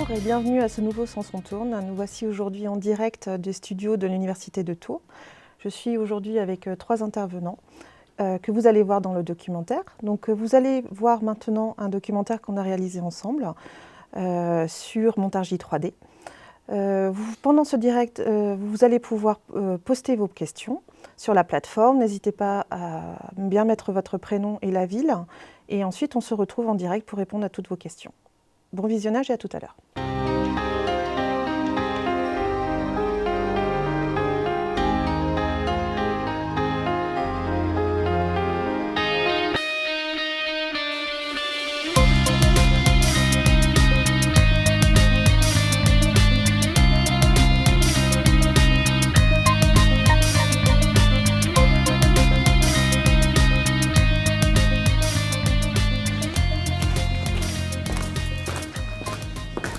Bonjour et bienvenue à ce nouveau Sens on tourne. Nous voici aujourd'hui en direct des studios de l'Université de Tours. Je suis aujourd'hui avec trois intervenants que vous allez voir dans le documentaire. Donc vous allez voir maintenant un documentaire qu'on a réalisé ensemble sur Montargis 3D. Pendant ce direct, vous allez pouvoir poster vos questions sur la plateforme. N'hésitez pas à bien mettre votre prénom et la ville. Et ensuite, on se retrouve en direct pour répondre à toutes vos questions. Bon visionnage et à tout à l'heure.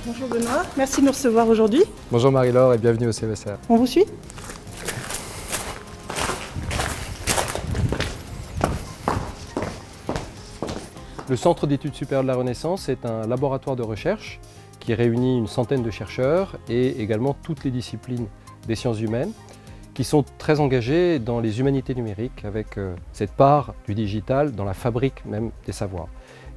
Bonjour Benoît, merci de nous recevoir aujourd'hui. Bonjour Marie-Laure et bienvenue au CESR. On vous suit ? Le Centre d'études supérieures de la Renaissance est un laboratoire de recherche qui réunit une centaine de chercheurs et également toutes les disciplines des sciences humaines qui sont très engagés dans les humanités numériques avec cette part du digital dans la fabrique même des savoirs.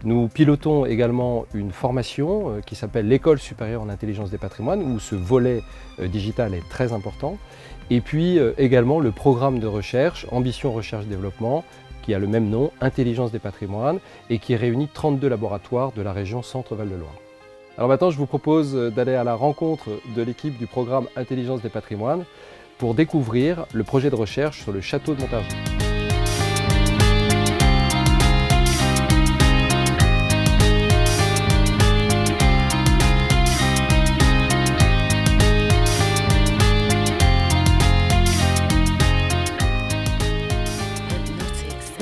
Nous pilotons également une formation qui s'appelle l'École supérieure en intelligence des patrimoines où ce volet digital est très important. Et puis également le programme de recherche Ambition Recherche-Développement qui a le même nom, Intelligence des patrimoines, et qui réunit 32 laboratoires de la région Centre-Val de Loire. Alors maintenant, je vous propose d'aller à la rencontre de l'équipe du programme Intelligence des patrimoines pour découvrir le projet de recherche sur le château de Montargis.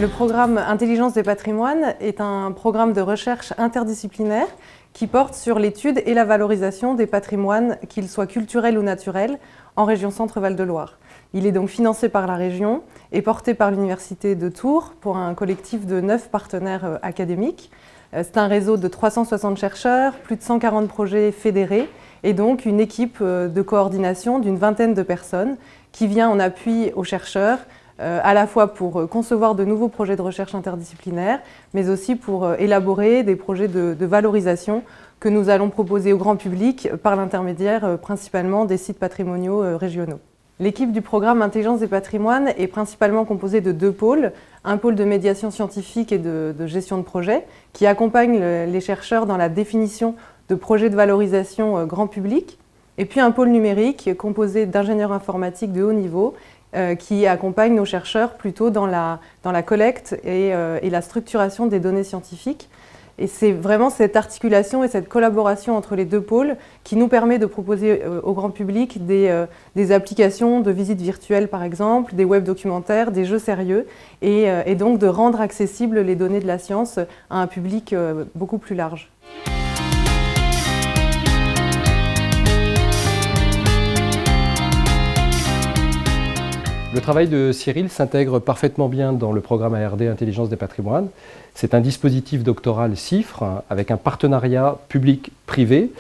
Le programme Intelligence des patrimoines est un programme de recherche interdisciplinaire qui porte sur l'étude et la valorisation des patrimoines, qu'ils soient culturels ou naturels, en région Centre-Val de Loire. Il est donc financé par la région et porté par l'Université de Tours pour un collectif de 9 partenaires académiques. C'est un réseau de 360 chercheurs, plus de 140 projets fédérés et donc une équipe de coordination d'une vingtaine de personnes qui vient en appui aux chercheurs à la fois pour concevoir de nouveaux projets de recherche interdisciplinaires, mais aussi pour élaborer des projets de valorisation que nous allons proposer au grand public par l'intermédiaire principalement des sites patrimoniaux régionaux. L'équipe du programme Intelligence des patrimoines est principalement composée de 2 pôles, un pôle de médiation scientifique et de gestion de projet qui accompagne les chercheurs dans la définition de projets de valorisation grand public, et puis un pôle numérique composé d'ingénieurs informatiques de haut niveau qui accompagne nos chercheurs plutôt dans la collecte et la structuration des données scientifiques. Et c'est vraiment cette articulation et cette collaboration entre les 2 pôles qui nous permet de proposer au grand public des applications de visites virtuelles par exemple, des web documentaires, des jeux sérieux et donc de rendre accessibles les données de la science à un public beaucoup plus large. Le travail de Cyril s'intègre parfaitement bien dans le programme ARD Intelligence des patrimoines. C'est un dispositif doctoral CIFRE avec un partenariat public-privé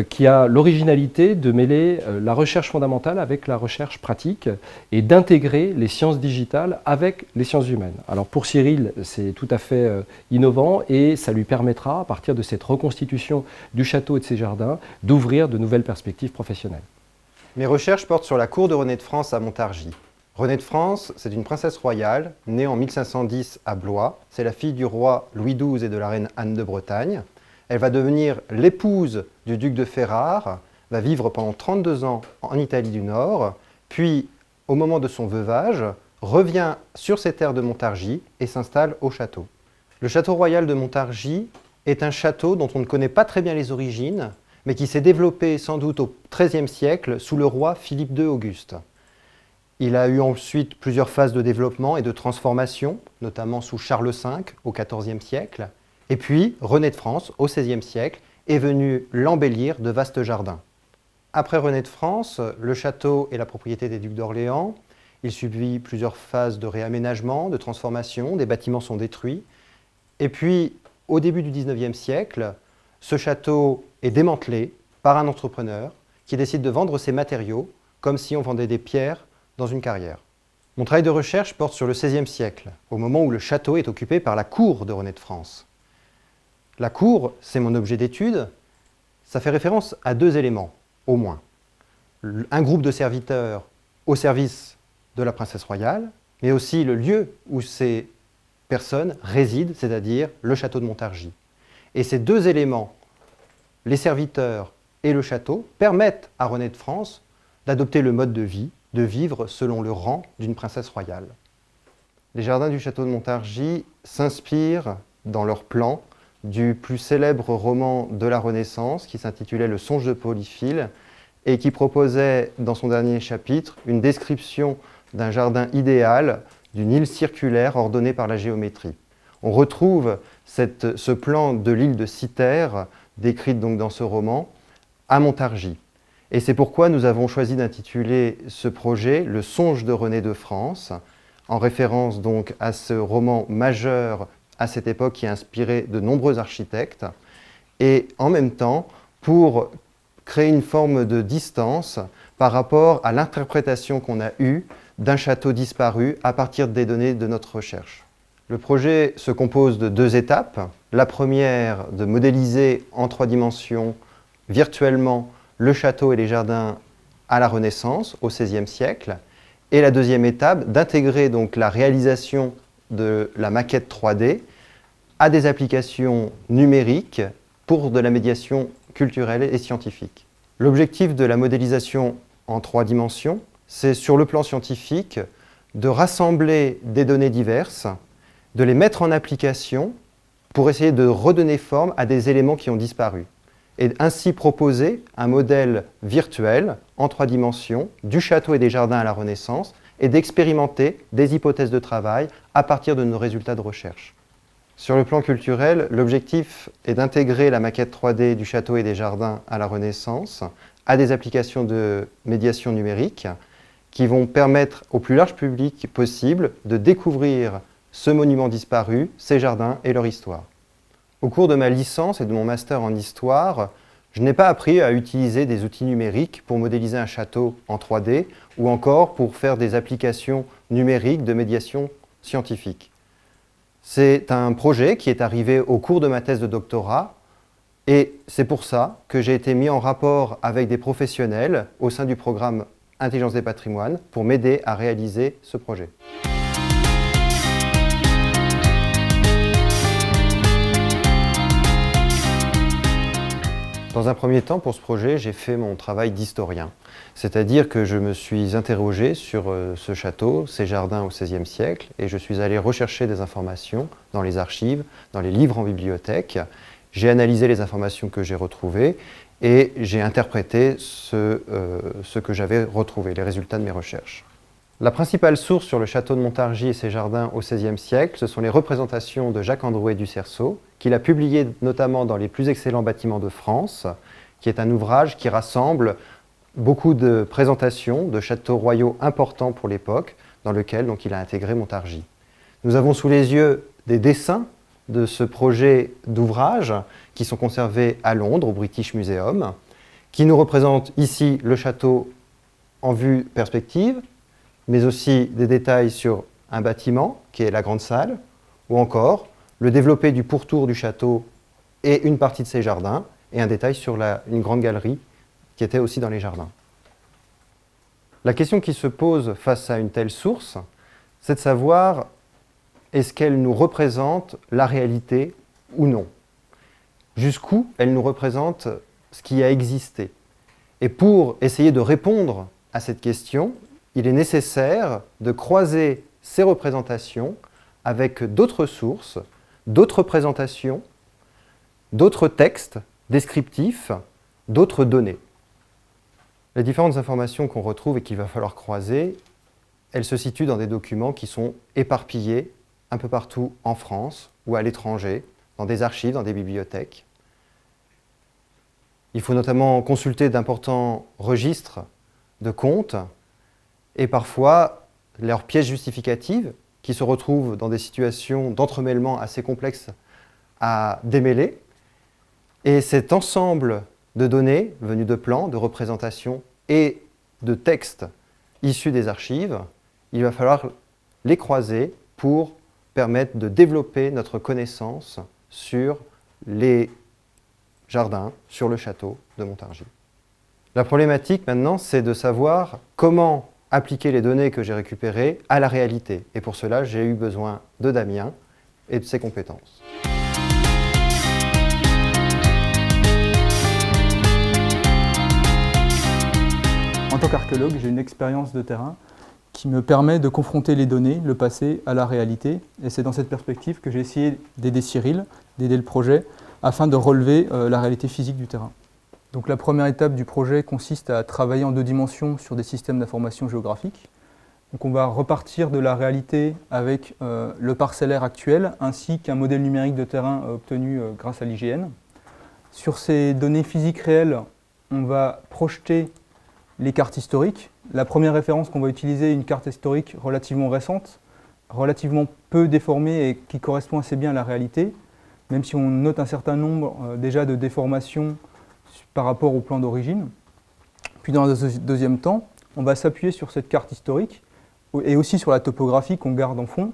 qui a l'originalité de mêler la recherche fondamentale avec la recherche pratique et d'intégrer les sciences digitales avec les sciences humaines. Alors pour Cyril, c'est tout à fait innovant et ça lui permettra, à partir de cette reconstitution du château et de ses jardins, d'ouvrir de nouvelles perspectives professionnelles. Mes recherches portent sur la cour de Renée de France à Montargis. Renée de France, c'est une princesse royale, née en 1510 à Blois. C'est la fille du roi Louis XII et de la reine Anne de Bretagne. Elle va devenir l'épouse du duc de Ferrare, va vivre pendant 32 ans en Italie du Nord, puis, au moment de son veuvage, revient sur ses terres de Montargis et s'installe au château. Le château royal de Montargis est un château dont on ne connaît pas très bien les origines, mais qui s'est développé sans doute au XIIIe siècle sous le roi Philippe II Auguste. Il a eu ensuite plusieurs phases de développement et de transformation, notamment sous Charles V au XIVe siècle. Et puis, Renée de France, au XVIe siècle, est venu l'embellir de vastes jardins. Après Renée de France, le château est la propriété des ducs d'Orléans. Il subit plusieurs phases de réaménagement, de transformation, des bâtiments sont détruits. Et puis, au début du XIXe siècle, ce château est démantelé par un entrepreneur qui décide de vendre ses matériaux comme si on vendait des pierres dans une carrière. Mon travail de recherche porte sur le XVIe siècle, au moment où le château est occupé par la cour de René de France. La cour, c'est mon objet d'étude, ça fait référence à 2 éléments, au moins. Un groupe de serviteurs au service de la princesse royale, mais aussi le lieu où ces personnes résident, c'est-à-dire le château de Montargis. Et ces 2 éléments, les serviteurs et le château, permettent à René de France d'adopter le mode de vie, de vivre selon le rang d'une princesse royale. Les jardins du château de Montargis s'inspirent dans leur plan du plus célèbre roman de la Renaissance qui s'intitulait Le Songe de Polyphile et qui proposait dans son dernier chapitre une description d'un jardin idéal, d'une île circulaire ordonnée par la géométrie. On retrouve ce plan de l'île de Cythère, décrite donc dans ce roman, à Montargis. Et c'est pourquoi nous avons choisi d'intituler ce projet « Le songe de René de France », en référence donc à ce roman majeur à cette époque qui a inspiré de nombreux architectes, et en même temps pour créer une forme de distance par rapport à l'interprétation qu'on a eue d'un château disparu à partir des données de notre recherche. Le projet se compose de 2 étapes. La première, de modéliser en 3 dimensions virtuellement le château et les jardins à la Renaissance, au XVIe siècle. Et la deuxième étape, d'intégrer donc la réalisation de la maquette 3D à des applications numériques pour de la médiation culturelle et scientifique. L'objectif de la modélisation en 3 dimensions, c'est sur le plan scientifique de rassembler des données diverses, de les mettre en application pour essayer de redonner forme à des éléments qui ont disparu et ainsi proposer un modèle virtuel en 3 dimensions du château et des jardins à la Renaissance et d'expérimenter des hypothèses de travail à partir de nos résultats de recherche. Sur le plan culturel, l'objectif est d'intégrer la maquette 3D du château et des jardins à la Renaissance à des applications de médiation numérique qui vont permettre au plus large public possible de découvrir ce monument disparu, ses jardins et leur histoire. Au cours de ma licence et de mon master en histoire, je n'ai pas appris à utiliser des outils numériques pour modéliser un château en 3D ou encore pour faire des applications numériques de médiation scientifique. C'est un projet qui est arrivé au cours de ma thèse de doctorat et c'est pour ça que j'ai été mis en rapport avec des professionnels au sein du programme Intelligence des patrimoines pour m'aider à réaliser ce projet. Dans un premier temps, pour ce projet, j'ai fait mon travail d'historien. C'est-à-dire que je me suis interrogé sur ce château, ses jardins au XVIe siècle, et je suis allé rechercher des informations dans les archives, dans les livres en bibliothèque. J'ai analysé les informations que j'ai retrouvées et j'ai interprété ce que j'avais retrouvé, les résultats de mes recherches. La principale source sur le château de Montargis et ses jardins au XVIe siècle, ce sont les représentations de Jacques Androuet du Cerceau, qu'il a publié notamment dans Les plus excellents bâtiments de France, qui est un ouvrage qui rassemble beaucoup de présentations de châteaux royaux importants pour l'époque, dans lequel donc, il a intégré Montargis. Nous avons sous les yeux des dessins de ce projet d'ouvrage qui sont conservés à Londres, au British Museum, qui nous représentent ici le château en vue perspective, mais aussi des détails sur un bâtiment, qui est la grande salle, ou encore le développé du pourtour du château et une partie de ses jardins, et un détail sur une grande galerie qui était aussi dans les jardins. La question qui se pose face à une telle source, c'est de savoir est-ce qu'elle nous représente la réalité ou non? Jusqu'où elle nous représente ce qui a existé? Et pour essayer de répondre à cette question, il est nécessaire de croiser ces représentations avec d'autres sources, d'autres présentations, d'autres textes descriptifs, d'autres données. Les différentes informations qu'on retrouve et qu'il va falloir croiser, elles se situent dans des documents qui sont éparpillés un peu partout en France ou à l'étranger, dans des archives, dans des bibliothèques. Il faut notamment consulter d'importants registres de comptes et parfois leurs pièces justificatives qui se retrouvent dans des situations d'entremêlement assez complexes à démêler. Et cet ensemble de données venues de plans, de représentations et de textes issus des archives. Il va falloir les croiser pour permettre de développer notre connaissance sur les jardins, sur le château de Montargis. La problématique maintenant, c'est de savoir comment appliquer les données que j'ai récupérées à la réalité. Et pour cela, j'ai eu besoin de Damien et de ses compétences. En tant qu'archéologue, j'ai une expérience de terrain qui me permet de confronter les données, le passé, à la réalité. Et c'est dans cette perspective que j'ai essayé d'aider Cyril, d'aider le projet, afin de relever la réalité physique du terrain. Donc la première étape du projet consiste à travailler en 2 dimensions sur des systèmes d'information géographique. Donc on va repartir de la réalité avec le parcellaire actuel, ainsi qu'un modèle numérique de terrain obtenu grâce à l'IGN. Sur ces données physiques réelles, on va projeter les cartes historiques. La première référence qu'on va utiliser est une carte historique relativement récente, relativement peu déformée et qui correspond assez bien à la réalité, même si on note un certain nombre déjà de déformations par rapport au plan d'origine. Puis dans un deuxième temps, on va s'appuyer sur cette carte historique et aussi sur la topographie qu'on garde en fond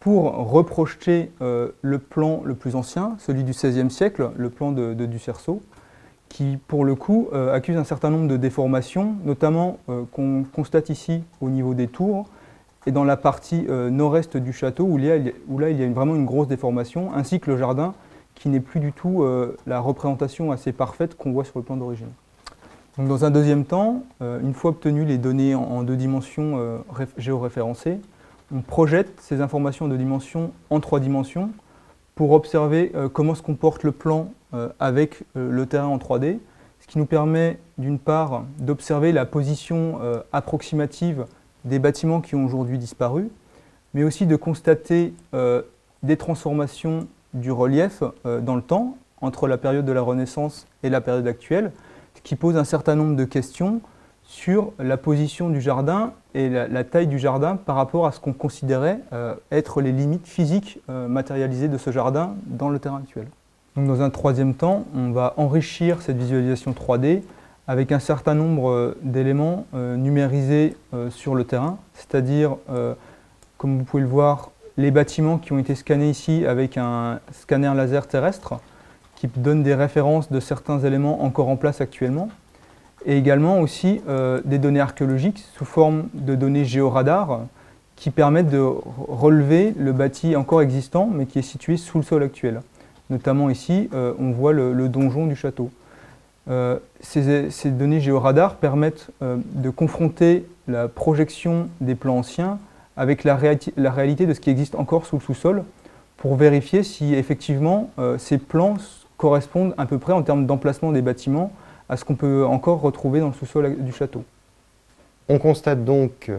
pour reprojeter le plan le plus ancien, celui du XVIe siècle, le plan de Ducerceau, qui, pour le coup, accuse un certain nombre de déformations, notamment qu'on constate ici au niveau des tours et dans la partie nord-est du château, où là, il y a vraiment une grosse déformation, ainsi que le jardin, qui n'est plus du tout la représentation assez parfaite qu'on voit sur le plan d'origine. Donc, dans un deuxième temps, une fois obtenues les données en 2 dimensions géoréférencées, on projette ces informations en 2 dimensions en 3 dimensions pour observer comment se comporte le plan avec le terrain en 3D, ce qui nous permet d'une part d'observer la position approximative des bâtiments qui ont aujourd'hui disparu, mais aussi de constater des transformations du relief dans le temps, entre la période de la Renaissance et la période actuelle, ce qui pose un certain nombre de questions sur la position du jardin et la taille du jardin par rapport à ce qu'on considérait être les limites physiques matérialisées de ce jardin dans le terrain actuel. Donc, dans un troisième temps, on va enrichir cette visualisation 3D avec un certain nombre d'éléments numérisés sur le terrain, c'est-à-dire, comme vous pouvez le voir, les bâtiments qui ont été scannés ici avec un scanner laser terrestre qui donne des références de certains éléments encore en place actuellement, et également aussi des données archéologiques sous forme de données géoradar qui permettent de relever le bâti encore existant mais qui est situé sous le sol actuel. Notamment ici, on voit le donjon du château. Ces données géoradar permettent de confronter la projection des plans anciens avec la réalité de ce qui existe encore sous le sous-sol pour vérifier si effectivement ces plans correspondent à peu près en termes d'emplacement des bâtiments à ce qu'on peut encore retrouver dans le sous-sol du château. On constate donc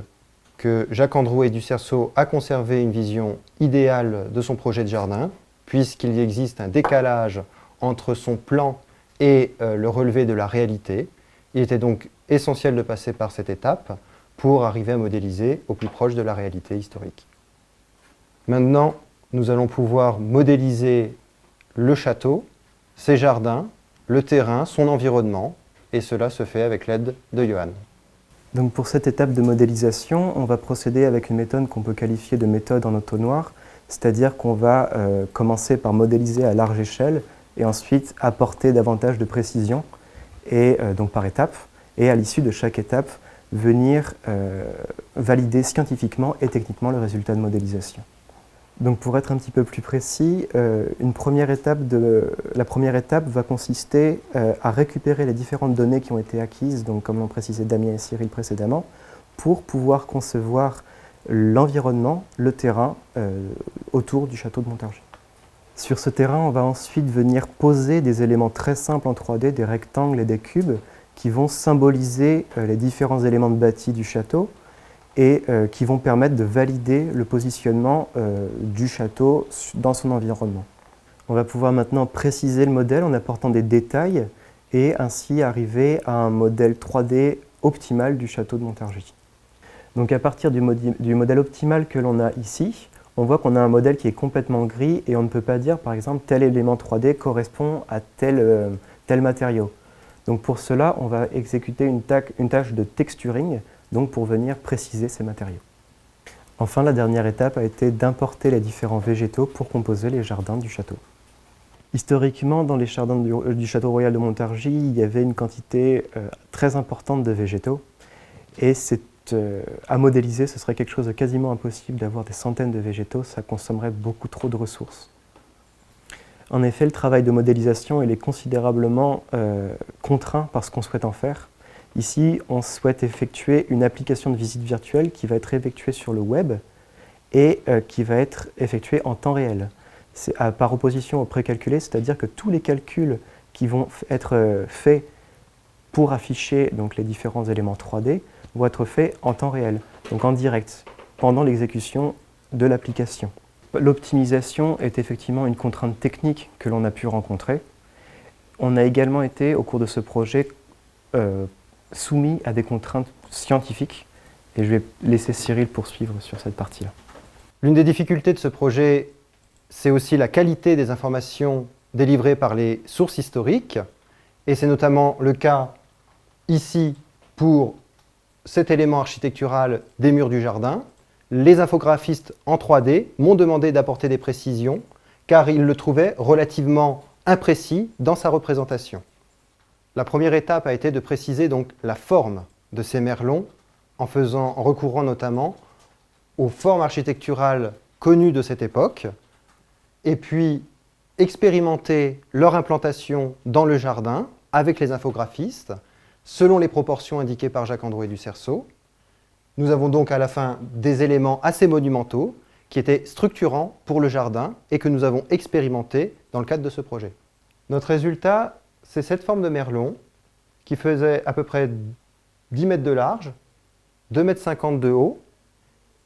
que Jacques Androuet Ducerceau a conservé une vision idéale de son projet de jardin, puisqu'il existe un décalage entre son plan et le relevé de la réalité. Il était donc essentiel de passer par cette étape pour arriver à modéliser au plus proche de la réalité historique. Maintenant, nous allons pouvoir modéliser le château, ses jardins, le terrain, son environnement, et cela se fait avec l'aide de Johan. Donc pour cette étape de modélisation, on va procéder avec une méthode qu'on peut qualifier de méthode en entonnoir, c'est-à-dire qu'on va commencer par modéliser à large échelle et ensuite apporter davantage de précision, et donc par étape, et à l'issue de chaque étape, venir valider scientifiquement et techniquement le résultat de modélisation. Donc pour être un petit peu plus précis, la première étape va consister à récupérer les différentes données qui ont été acquises, donc comme l'ont précisé Damien et Cyril précédemment, pour pouvoir concevoir l'environnement, le terrain autour du château de Montargis. Sur ce terrain, on va ensuite venir poser des éléments très simples en 3D, des rectangles et des cubes, qui vont symboliser les différents éléments de bâti du château et qui vont permettre de valider le positionnement du château dans son environnement. On va pouvoir maintenant préciser le modèle en apportant des détails et ainsi arriver à un modèle 3D optimal du château de Montargis. Donc à partir du modèle optimal que l'on a ici, on voit qu'on a un modèle qui est complètement gris et on ne peut pas dire par exemple tel élément 3D correspond à tel matériau. Donc pour cela, on va exécuter une tâche de texturing, donc pour venir préciser ces matériaux. Enfin, la dernière étape a été d'importer les différents végétaux pour composer les jardins du château. Historiquement, dans les jardins du château royal de Montargis, il y avait une quantité très importante de végétaux. Et à modéliser, ce serait quelque chose de quasiment impossible d'avoir des centaines de végétaux, ça consommerait beaucoup trop de ressources. En effet, le travail de modélisation il est considérablement contraint par ce qu'on souhaite en faire. Ici, on souhaite effectuer une application de visite virtuelle qui va être effectuée sur le web et qui va être effectuée en temps réel. C'est par opposition au précalculé, c'est-à-dire que tous les calculs qui vont être faits pour afficher donc, les différents éléments 3D vont être faits en temps réel, donc en direct, pendant l'exécution de l'application. L'optimisation est effectivement une contrainte technique que l'on a pu rencontrer. On a également été, au cours de ce projet, soumis à des contraintes scientifiques, et je vais laisser Cyril poursuivre sur cette partie-là. L'une des difficultés de ce projet, c'est aussi la qualité des informations délivrées par les sources historiques, et c'est notamment le cas ici pour cet élément architectural des murs du jardin. Les infographistes en 3D m'ont demandé d'apporter des précisions, car ils le trouvaient relativement imprécis dans sa représentation. La première étape a été de préciser donc la forme de ces merlons en recourant notamment aux formes architecturales connues de cette époque et puis expérimenter leur implantation dans le jardin avec les infographistes selon les proportions indiquées par Jacques-Androuet du Cerceau. Nous avons donc à la fin des éléments assez monumentaux qui étaient structurants pour le jardin et que nous avons expérimentés dans le cadre de ce projet. Notre résultat, c'est cette forme de merlon qui faisait à peu près 10 mètres de large, 2,50 m de haut,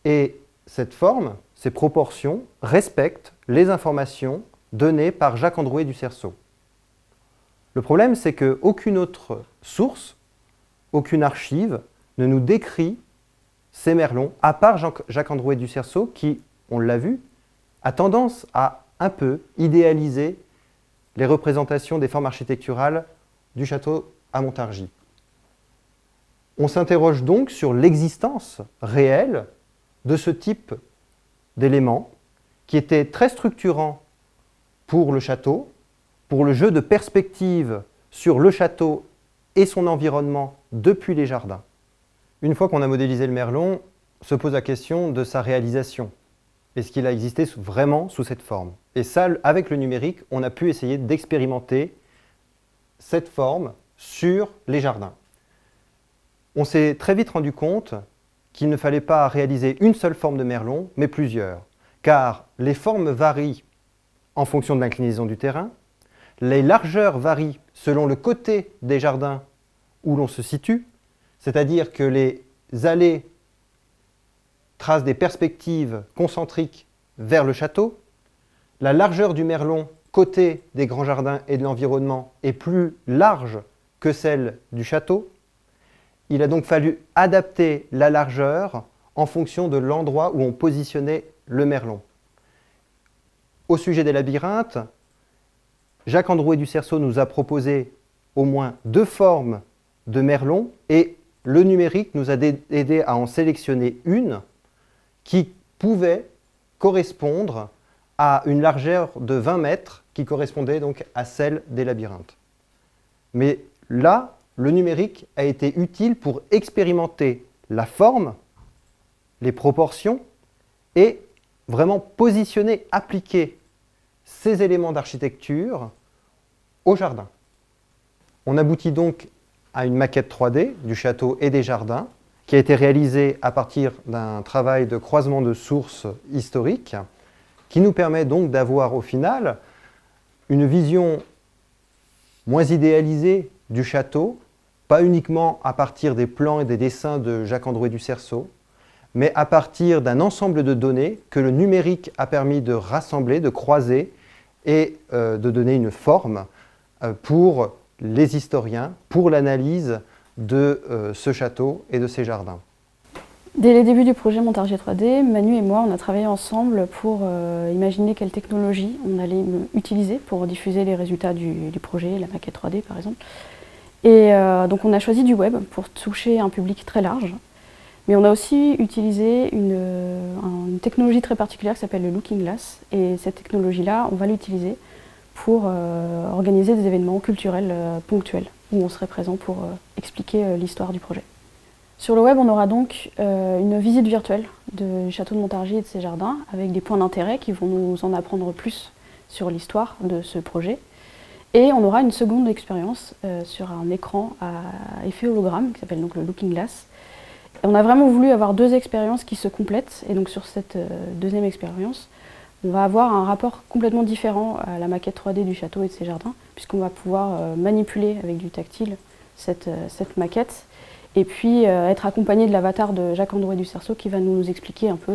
et cette forme, ces proportions, respectent les informations données par Jacques-Androuet du Cerceau. Le problème, c'est qu'aucune autre source, aucune archive ne nous décrit ces merlons, à part Jacques-Androuet du Cerceau, qui, on l'a vu, a tendance à un peu idéaliser les représentations des formes architecturales du château à Montargis. On s'interroge donc sur l'existence réelle de ce type d'éléments qui étaient très structurants pour le château, pour le jeu de perspective sur le château et son environnement depuis les jardins. Une fois qu'on a modélisé le merlon, se pose la question de sa réalisation. Est-ce qu'il a existé vraiment sous cette forme? Et ça, avec le numérique, on a pu essayer d'expérimenter cette forme sur les jardins. On s'est très vite rendu compte qu'il ne fallait pas réaliser une seule forme de merlon, mais plusieurs. Car les formes varient en fonction de l'inclinaison du terrain, les largeurs varient selon le côté des jardins où l'on se situe, c'est-à-dire que les allées tracent des perspectives concentriques vers le château. La largeur du merlon côté des grands jardins et de l'environnement est plus large que celle du château. Il a donc fallu adapter la largeur en fonction de l'endroit où on positionnait le merlon. Au sujet des labyrinthes, Jacques-Androuet du Cerceau nous a proposé au moins 2 formes de merlon et le numérique nous a aidé à en sélectionner une qui pouvait correspondre à une largeur de 20 mètres qui correspondait donc à celle des labyrinthes. Mais là, le numérique a été utile pour expérimenter la forme, les proportions et vraiment positionner, appliquer ces éléments d'architecture au jardin. On aboutit donc à une maquette 3D du château et des jardins qui a été réalisée à partir d'un travail de croisement de sources historiques qui nous permet donc d'avoir au final une vision moins idéalisée du château, pas uniquement à partir des plans et des dessins de Jacques-Androuet du Cerceau, mais à partir d'un ensemble de données que le numérique a permis de rassembler, de croiser et de donner une forme pour les historiens, pour l'analyse de ce château et de ses jardins. Dès les débuts du projet Montargis 3D, Manu et moi, on a travaillé ensemble pour imaginer quelle technologie on allait utiliser pour diffuser les résultats du projet, la maquette 3D par exemple. Et donc on a choisi du web pour toucher un public très large. Mais on a aussi utilisé une technologie très particulière qui s'appelle le Looking Glass. Et cette technologie-là, on va l'utiliser pour organiser des événements culturels ponctuels, où on serait présent pour expliquer l'histoire du projet. Sur le web, on aura donc une visite virtuelle du château de Montargis et de ses jardins, avec des points d'intérêt qui vont nous en apprendre plus sur l'histoire de ce projet. Et on aura une seconde expérience sur un écran à effet hologramme, qui s'appelle donc le Looking Glass. Et on a vraiment voulu avoir deux expériences qui se complètent, et donc sur cette deuxième expérience, on va avoir un rapport complètement différent à la maquette 3D du château et de ses jardins, puisqu'on va pouvoir manipuler avec du tactile cette maquette, et puis être accompagné de l'avatar de Jacques-Androuet du Cerceau qui va nous expliquer un peu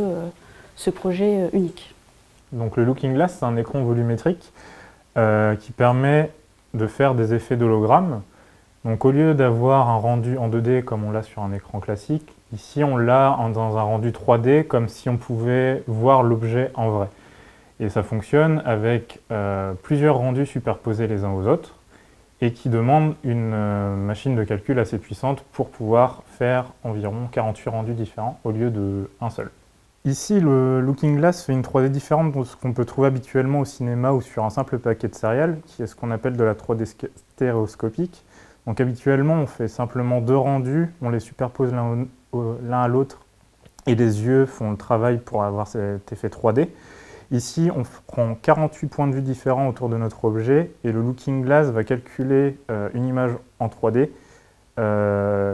ce projet unique. Donc le Looking Glass, c'est un écran volumétrique qui permet de faire des effets d'hologramme. Donc au lieu d'avoir un rendu en 2D comme on l'a sur un écran classique, ici on l'a dans un rendu 3D comme si on pouvait voir l'objet en vrai. Et ça fonctionne avec plusieurs rendus superposés les uns aux autres et qui demandent une machine de calcul assez puissante pour pouvoir faire environ 48 rendus différents au lieu d'un seul. Ici, le Looking Glass fait une 3D différente de ce qu'on peut trouver habituellement au cinéma ou sur un simple paquet de céréales, qui est ce qu'on appelle de la 3D stéréoscopique. Donc habituellement, on fait simplement deux rendus, on les superpose l'un à l'autre et les yeux font le travail pour avoir cet effet 3D. Ici, on prend 48 points de vue différents autour de notre objet et le Looking Glass va calculer une image en 3D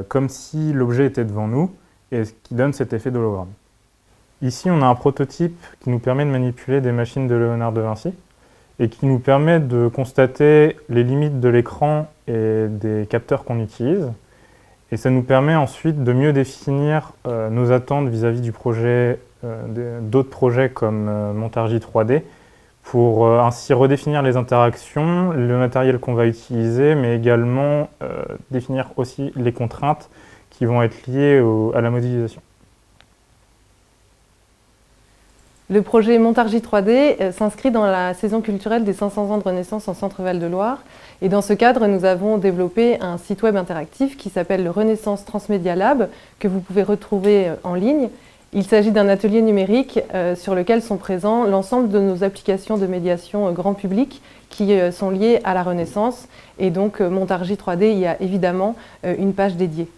comme si l'objet était devant nous et ce qui donne cet effet d'hologramme. Ici, on a un prototype qui nous permet de manipuler des machines de Léonard de Vinci et qui nous permet de constater les limites de l'écran et des capteurs qu'on utilise. Et ça nous permet ensuite de mieux définir nos attentes vis-à-vis du projet, d'autres projets comme Montargis 3D, pour ainsi redéfinir les interactions, le matériel qu'on va utiliser, mais également définir aussi les contraintes qui vont être liées à la modélisation. Le projet Montargis 3D s'inscrit dans la saison culturelle des 500 ans de Renaissance en Centre-Val de Loire. Et dans ce cadre, nous avons développé un site web interactif qui s'appelle le Renaissance Transmedia Lab, que vous pouvez retrouver en ligne. Il s'agit d'un atelier numérique sur lequel sont présents l'ensemble de nos applications de médiation grand public qui sont liées à la Renaissance. Et donc Montargis 3D y a évidemment une page dédiée.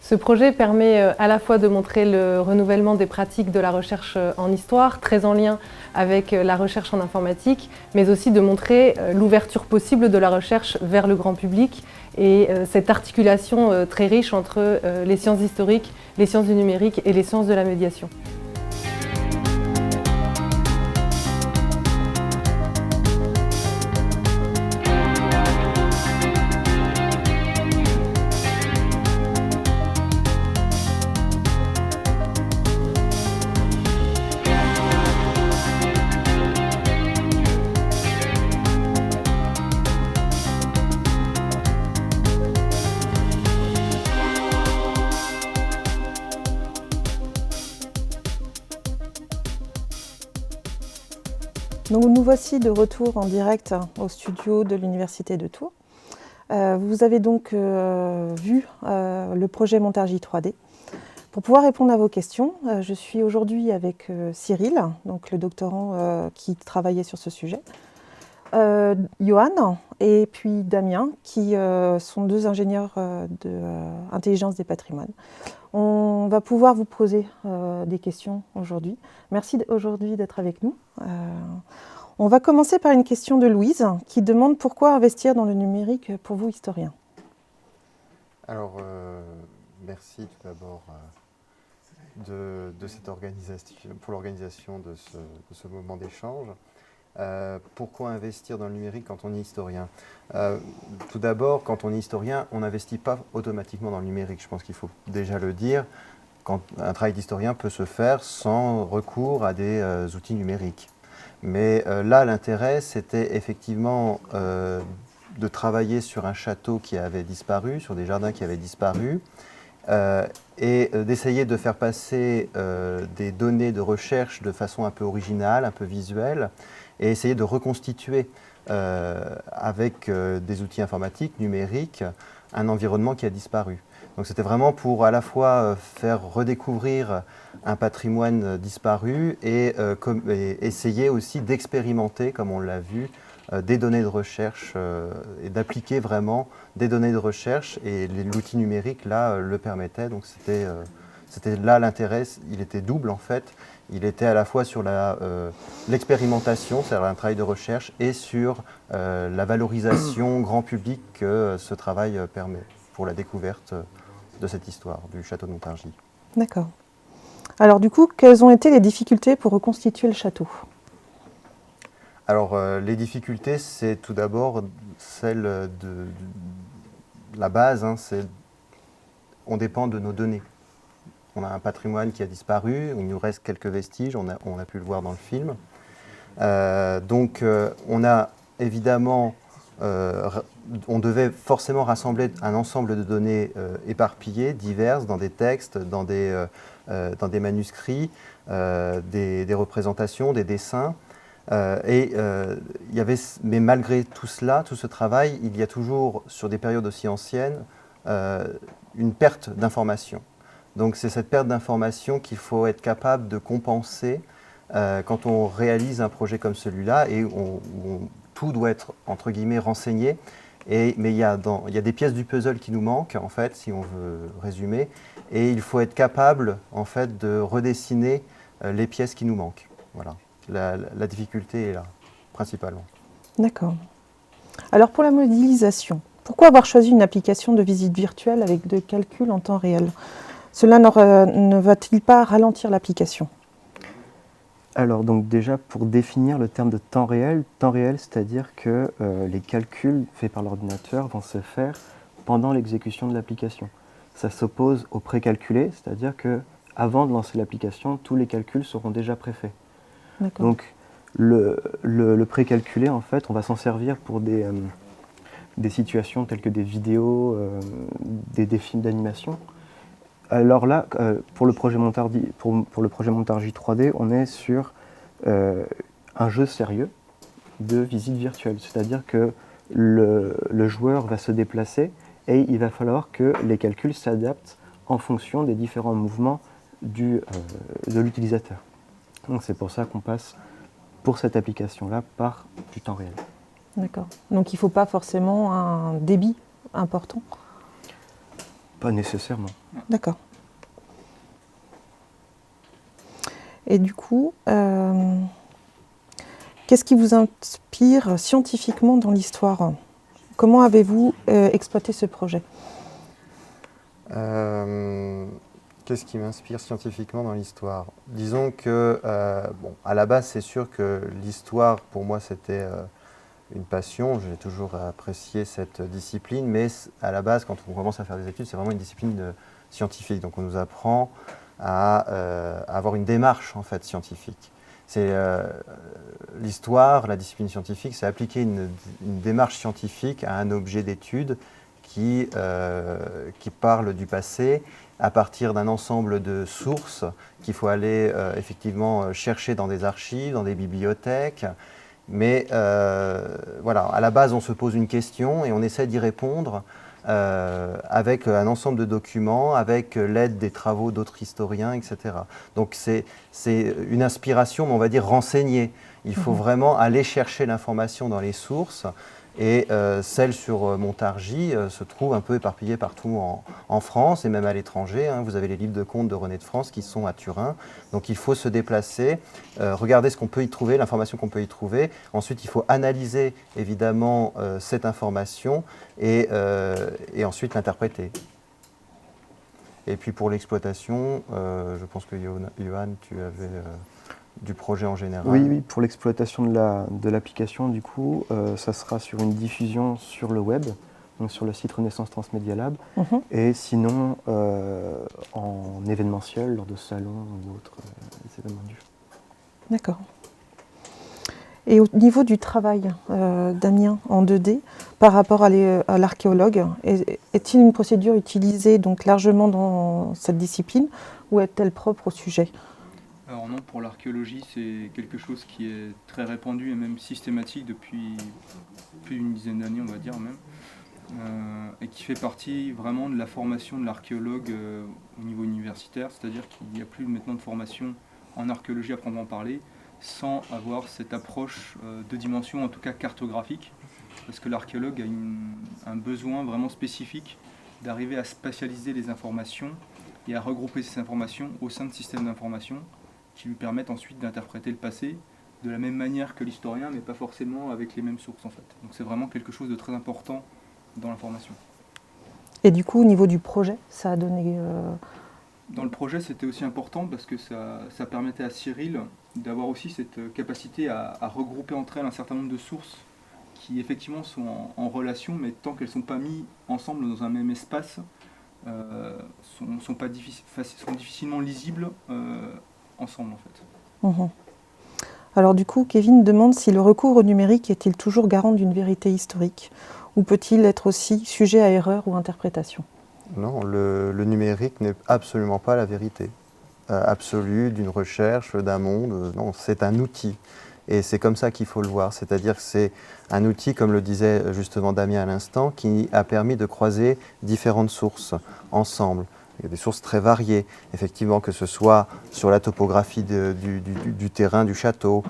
Ce projet permet à la fois de montrer le renouvellement des pratiques de la recherche en histoire, très en lien avec la recherche en informatique, mais aussi de montrer l'ouverture possible de la recherche vers le grand public et cette articulation très riche entre les sciences historiques, les sciences du numérique et les sciences de la médiation. Donc nous voici de retour en direct au studio de l'Université de Tours. Vous avez donc vu le projet Montargis 3D. Pour pouvoir répondre à vos questions, je suis aujourd'hui avec Cyril, donc le doctorant qui travaillait sur ce sujet, Johan et puis Damien, qui sont deux ingénieurs d'intelligence des patrimoines. On va pouvoir vous poser des questions aujourd'hui. Merci aujourd'hui d'être avec nous. On va commencer par une question de Louise qui demande pourquoi investir dans le numérique pour vous, historiens. Alors, merci tout d'abord de cette organisation, pour l'organisation de ce moment d'échange. Pourquoi investir dans le numérique quand on est historien? Tout d'abord, quand on est historien, on n'investit pas automatiquement dans le numérique. Je pense qu'il faut déjà le dire. Quand un travail d'historien peut se faire sans recours à des outils numériques. Mais là, l'intérêt, c'était effectivement de travailler sur un château qui avait disparu, sur des jardins qui avaient disparu, et d'essayer de faire passer des données de recherche de façon un peu originale, un peu visuelle, et essayer de reconstituer avec des outils informatiques, numériques, un environnement qui a disparu. Donc c'était vraiment pour à la fois faire redécouvrir un patrimoine disparu et essayer aussi d'expérimenter, comme on l'a vu, des données de recherche et d'appliquer vraiment des données de recherche, et l'outil numérique là le permettait. Donc c'était là l'intérêt, il était double en fait. Il était à la fois sur l'expérimentation, c'est-à-dire un travail de recherche, et sur la valorisation grand public que ce travail permet pour la découverte de cette histoire du château de Montargis. D'accord. Alors du coup, quelles ont été les difficultés pour reconstituer le château? Alors les difficultés, c'est tout d'abord celle de la base, hein, on dépend de nos données. On a un patrimoine qui a disparu, il nous reste quelques vestiges, on a pu le voir dans le film. Donc on a évidemment, on devait forcément rassembler un ensemble de données éparpillées, diverses, dans des textes, dans des manuscrits, des représentations, des dessins. Mais malgré tout cela, tout ce travail, il y a toujours, sur des périodes aussi anciennes, une perte d'information. Donc c'est cette perte d'information qu'il faut être capable de compenser quand on réalise un projet comme celui-là, et où tout doit être, entre guillemets, renseigné. Mais il y a des pièces du puzzle qui nous manquent, en fait, si on veut résumer, et il faut être capable, en fait, de redessiner les pièces qui nous manquent. Voilà. La difficulté est là, principalement. D'accord. Alors pour la modélisation, pourquoi avoir choisi une application de visite virtuelle avec des calculs en temps réel? Cela ne va-t-il pas ralentir l'application? Alors donc déjà, pour définir le terme de temps réel, c'est-à-dire que les calculs faits par l'ordinateur vont se faire pendant l'exécution de l'application. Ça s'oppose au précalculé, c'est-à-dire que avant de lancer l'application, tous les calculs seront déjà préfaits. Donc le précalculé, en fait, on va s'en servir pour des situations telles que des vidéos, des films d'animation. Alors là, pour le projet Montargis 3D, on est sur un jeu sérieux de visite virtuelle. C'est-à-dire que le joueur va se déplacer et il va falloir que les calculs s'adaptent en fonction des différents mouvements de l'utilisateur. Donc c'est pour ça qu'on passe pour cette application-là par du temps réel. D'accord. Donc il ne faut pas forcément un débit important? Pas nécessairement. D'accord. Et du coup, qu'est-ce qui vous inspire scientifiquement dans l'histoire? Comment avez-vous exploité ce projet? Qu'est-ce qui m'inspire scientifiquement dans l'histoire? Disons que, à la base, c'est sûr que l'histoire, pour moi, c'était une passion. J'ai toujours apprécié cette discipline, mais à la base, quand on commence à faire des études, c'est vraiment une discipline scientifique. Donc on nous apprend à avoir une démarche, en fait, scientifique. C'est l'histoire, la discipline scientifique, c'est appliquer une démarche scientifique à un objet d'étude qui parle du passé, à partir d'un ensemble de sources qu'il faut aller effectivement chercher dans des archives, dans des bibliothèques. Mais voilà, à la base, on se pose une question et on essaie d'y répondre avec un ensemble de documents, avec l'aide des travaux d'autres historiens, etc. Donc c'est une inspiration, mais on va dire renseignée. Il faut vraiment aller chercher l'information dans les sources. Et celle sur Montargis se trouve un peu éparpillée partout en France et même à l'étranger. Hein. Vous avez les livres de contes de René de France qui sont à Turin. Donc il faut se déplacer, regarder ce qu'on peut y trouver, l'information qu'on peut y trouver. Ensuite, il faut analyser évidemment cette information et ensuite l'interpréter. Et puis pour l'exploitation, je pense que Johan, tu avais... du projet en général. Oui, pour l'exploitation de l'application, du coup, ça sera sur une diffusion sur le web, donc sur le site Renaissance Transmedia Lab, et sinon en événementiel, lors de salons ou autres événements du jeu. D'accord. Et au niveau du travail, Damien, en 2D, par rapport à l'archéologue, est-il une procédure utilisée donc largement dans cette discipline ou est-elle propre au sujet ? Alors non, pour l'archéologie, c'est quelque chose qui est très répandu et même systématique depuis plus d'une dizaine d'années, on va dire même. et qui fait partie vraiment de la formation de l'archéologue au niveau universitaire, c'est-à-dire qu'il n'y a plus maintenant de formation en archéologie à proprement parler, sans avoir cette approche de dimension, en tout cas cartographique, parce que l'archéologue a un besoin vraiment spécifique d'arriver à spatialiser les informations et à regrouper ces informations au sein de systèmes d'information qui lui permettent ensuite d'interpréter le passé de la même manière que l'historien, mais pas forcément avec les mêmes sources en fait. Donc c'est vraiment quelque chose de très important dans l'information. Et du coup, au niveau du projet, ça a donné... Dans le projet, c'était aussi important parce que ça permettait à Cyril d'avoir aussi cette capacité à regrouper entre elles un certain nombre de sources qui effectivement sont en relation, mais tant qu'elles ne sont pas mises ensemble dans un même espace, sont difficilement lisibles ensemble en fait. Mhm. Alors du coup, Kevin demande si le recours au numérique est-il toujours garant d'une vérité historique ou peut-il être aussi sujet à erreur ou interprétation? Non, le numérique n'est absolument pas la vérité absolue d'une recherche, d'un monde. Non, c'est un outil. Et c'est comme ça qu'il faut le voir. C'est-à-dire que c'est un outil, comme le disait justement Damien à l'instant, qui a permis de croiser différentes sources ensemble. Il y a des sources très variées, effectivement, que ce soit sur la topographie du terrain du château,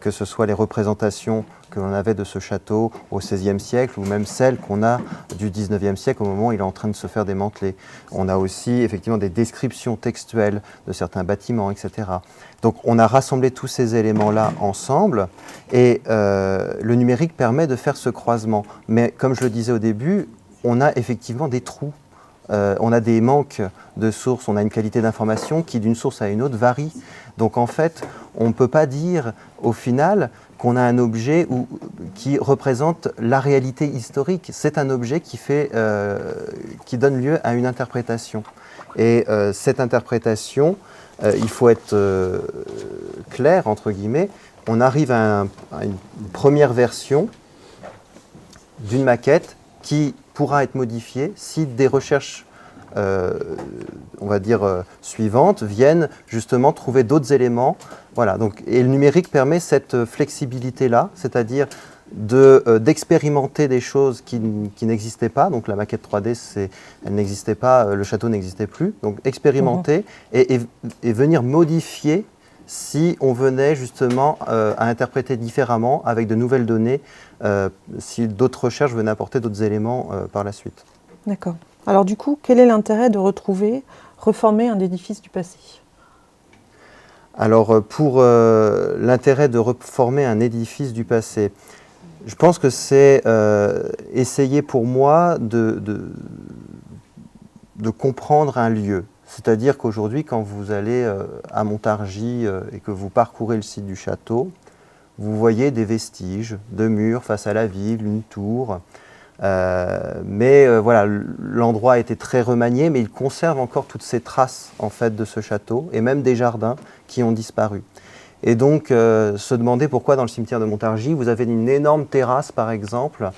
que ce soit les représentations que l'on avait de ce château au XVIe siècle, ou même celles qu'on a du XIXe siècle au moment où il est en train de se faire démanteler. On a aussi effectivement des descriptions textuelles de certains bâtiments, etc. Donc on a rassemblé tous ces éléments-là ensemble, et le numérique permet de faire ce croisement. Mais comme je le disais au début, on a effectivement des trous. On a des manques de sources, on a une qualité d'information qui d'une source à une autre varie. Donc en fait, on ne peut pas dire au final qu'on a un objet qui représente la réalité historique. C'est un objet qui donne lieu à une interprétation. Et cette interprétation, il faut être clair, entre guillemets, on arrive à une première version d'une maquette qui pourra être modifiée si des recherches, on va dire, suivantes viennent justement trouver d'autres éléments. Voilà, donc, et le numérique permet cette flexibilité-là, c'est-à-dire d'expérimenter des choses qui n'existaient pas. Donc la maquette 3D, elle n'existait pas, le château n'existait plus. Donc expérimenter et venir modifier si on venait justement à interpréter différemment avec de nouvelles données, si d'autres recherches venaient apporter d'autres éléments par la suite. D'accord. Alors du coup, quel est l'intérêt de reformer un édifice du passé? Alors pour l'intérêt de reformer un édifice du passé, je pense que c'est essayer pour moi de comprendre un lieu. C'est-à-dire qu'aujourd'hui, quand vous allez à Montargis et que vous parcourez le site du château, vous voyez des vestiges de murs face à la ville, une tour. Mais voilà, l'endroit a été très remanié, mais il conserve encore toutes ces traces en fait de ce château et même des jardins qui ont disparu. Et donc se demander pourquoi dans le cimetière de Montargis vous avez une énorme terrasse par exemple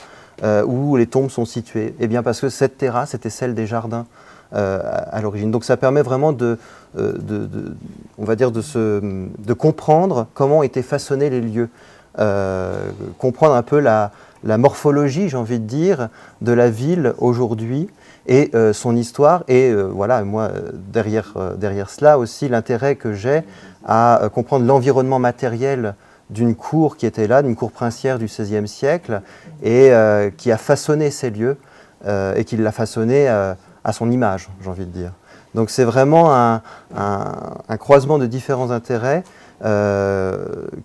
où les tombes sont situées. Eh bien parce que cette terrasse était celle des jardins à l'origine. Donc ça permet vraiment on va dire de comprendre comment étaient façonnés les lieux, comprendre un peu la morphologie, j'ai envie de dire, de la ville aujourd'hui et son histoire. Et voilà, moi, derrière cela aussi, l'intérêt que j'ai à comprendre l'environnement matériel d'une cour qui était là, d'une cour princière du XVIe siècle, et qui a façonné ces lieux, et qui l'a façonné à son image, j'ai envie de dire. Donc c'est vraiment un croisement de différents intérêts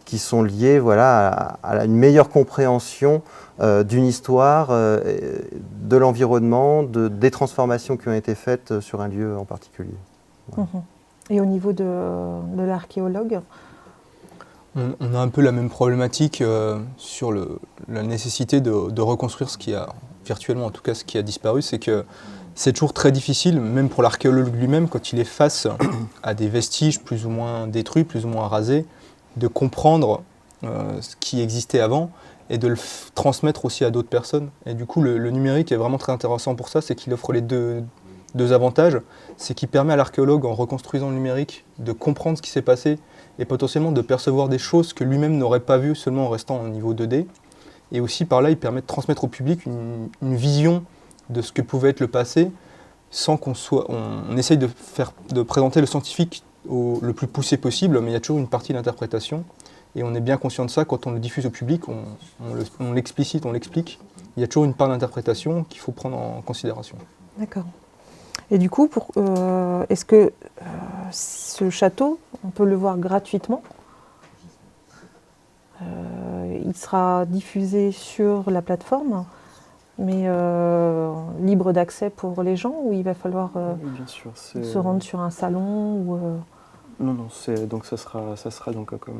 qui sont liés voilà, à une meilleure compréhension d'une histoire, de l'environnement, des transformations qui ont été faites sur un lieu en particulier. Voilà. Et au niveau de l'archéologue, on a un peu la même problématique sur la nécessité de reconstruire ce qui a, virtuellement en tout cas, ce qui a disparu, c'est que c'est toujours très difficile, même pour l'archéologue lui-même, quand il est face à des vestiges plus ou moins détruits, plus ou moins rasés, de comprendre ce qui existait avant et de le transmettre aussi à d'autres personnes. Et du coup, le numérique est vraiment très intéressant pour ça, c'est qu'il offre les deux avantages. C'est qu'il permet à l'archéologue, en reconstruisant le numérique, de comprendre ce qui s'est passé et potentiellement de percevoir des choses que lui-même n'aurait pas vues seulement en restant au niveau 2D. Et aussi, par là, il permet de transmettre au public une vision de ce que pouvait être le passé, sans on essaye de présenter le scientifique le plus poussé possible, mais il y a toujours une partie d'interprétation. Et on est bien conscient de ça quand on le diffuse au public, on l'explicite, on l'explique. Il y a toujours une part d'interprétation qu'il faut prendre en considération. D'accord. Et du coup, est-ce que ce château, on peut le voir gratuitement? Il sera diffusé sur la plateforme, mais libre d'accès pour les gens, ou il va falloir Oui, bien sûr, se rendre sur un salon ou, Non, donc ça sera donc, comme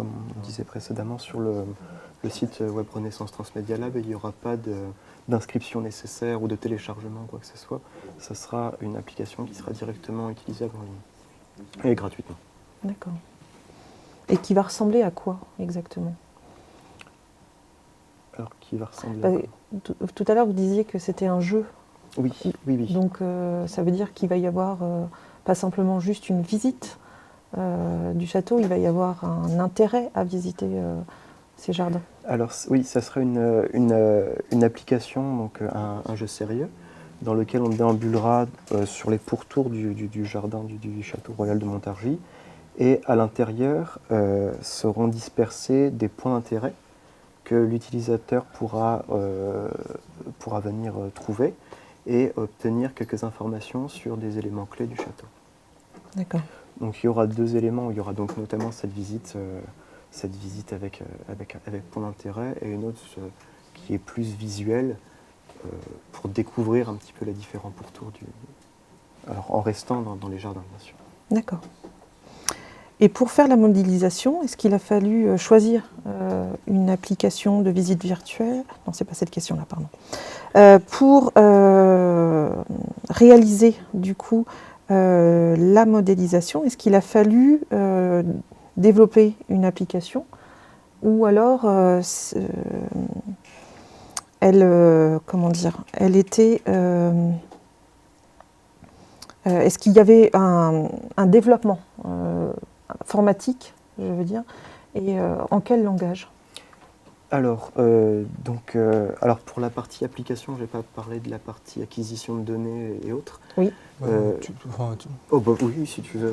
on disait précédemment, sur le site web Renaissance Transmedia Lab, il n'y aura pas d'inscription nécessaire ou de téléchargement, quoi que ce soit. Ça sera une application qui sera directement utilisable en ligne, et gratuitement. D'accord. Et qui va ressembler à quoi exactement? Alors, qui va ressembler à quoi? Tout à l'heure, vous disiez que c'était un jeu. Oui. Donc, ça veut dire qu'il va y avoir pas simplement juste une visite du château, il va y avoir un intérêt à visiter ces jardins. Alors oui, ça serait une application, donc un jeu sérieux, dans lequel on déambulera sur les pourtours du jardin du château royal de Montargis. Et à l'intérieur seront dispersés des points d'intérêt que l'utilisateur pourra venir trouver et obtenir quelques informations sur des éléments clés du château. D'accord. Donc il y aura 2 éléments, il y aura donc notamment cette visite avec point d'intérêt, et une autre qui est plus visuelle pour découvrir un petit peu les différents pourtours alors en restant dans les jardins, bien sûr. D'accord. Et pour faire la modélisation, est-ce qu'il a fallu choisir une application de visite virtuelle? Non, c'est pas cette question-là, pardon. Pour réaliser du coup la modélisation, est-ce qu'il a fallu développer une application, ou alors elle était est-ce qu'il y avait un développement informatique, je veux dire, et en quel langage? Alors, alors pour la partie application, je n'ai pas parlé de la partie acquisition de données et autres. Oui. Oui, si tu veux.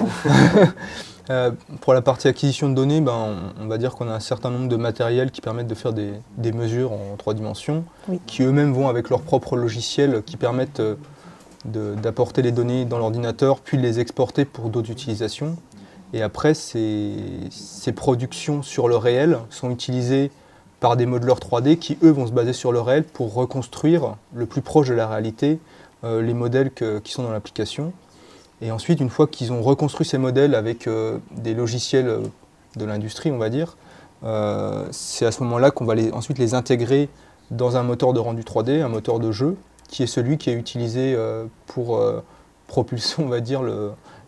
Pour la partie acquisition de données, on va dire qu'on a un certain nombre de matériels qui permettent de faire des mesures en 3 dimensions, Oui. qui eux-mêmes vont avec leur propre logiciel qui permettent d'apporter les données dans l'ordinateur, puis de les exporter pour d'autres utilisations. Et après, ces productions sur le réel sont utilisées par des modeleurs 3D qui, eux, vont se baser sur le réel pour reconstruire le plus proche de la réalité les modèles qui sont dans l'application. Et ensuite, une fois qu'ils ont reconstruit ces modèles avec des logiciels de l'industrie, on va dire, c'est à ce moment-là qu'on va ensuite les intégrer dans un moteur de rendu 3D, un moteur de jeu, qui est celui qui est utilisé pour propulser, on va dire,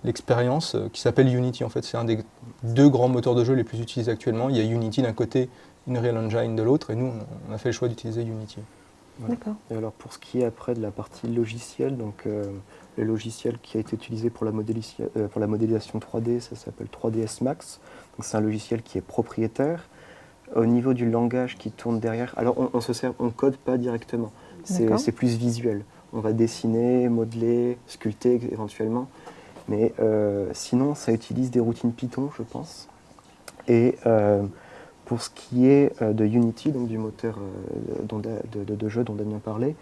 l'expérience, qui s'appelle Unity. En fait, c'est un des 2 grands moteurs de jeu les plus utilisés actuellement. Il y a Unity d'un côté, Unreal Engine de l'autre, et nous, on a fait le choix d'utiliser Unity. Voilà. D'accord. Et alors pour ce qui est après de la partie logicielle, donc le logiciel qui a été utilisé pour la modélisation 3D, ça s'appelle 3ds Max. Donc c'est un logiciel qui est propriétaire. Au niveau du langage qui tourne derrière, alors on code pas directement, c'est plus visuel. On va dessiner, modeler, sculpter éventuellement, mais sinon ça utilise des routines Python, je pense. Et pour ce qui est de Unity, donc du moteur de jeu dont Damien parlait,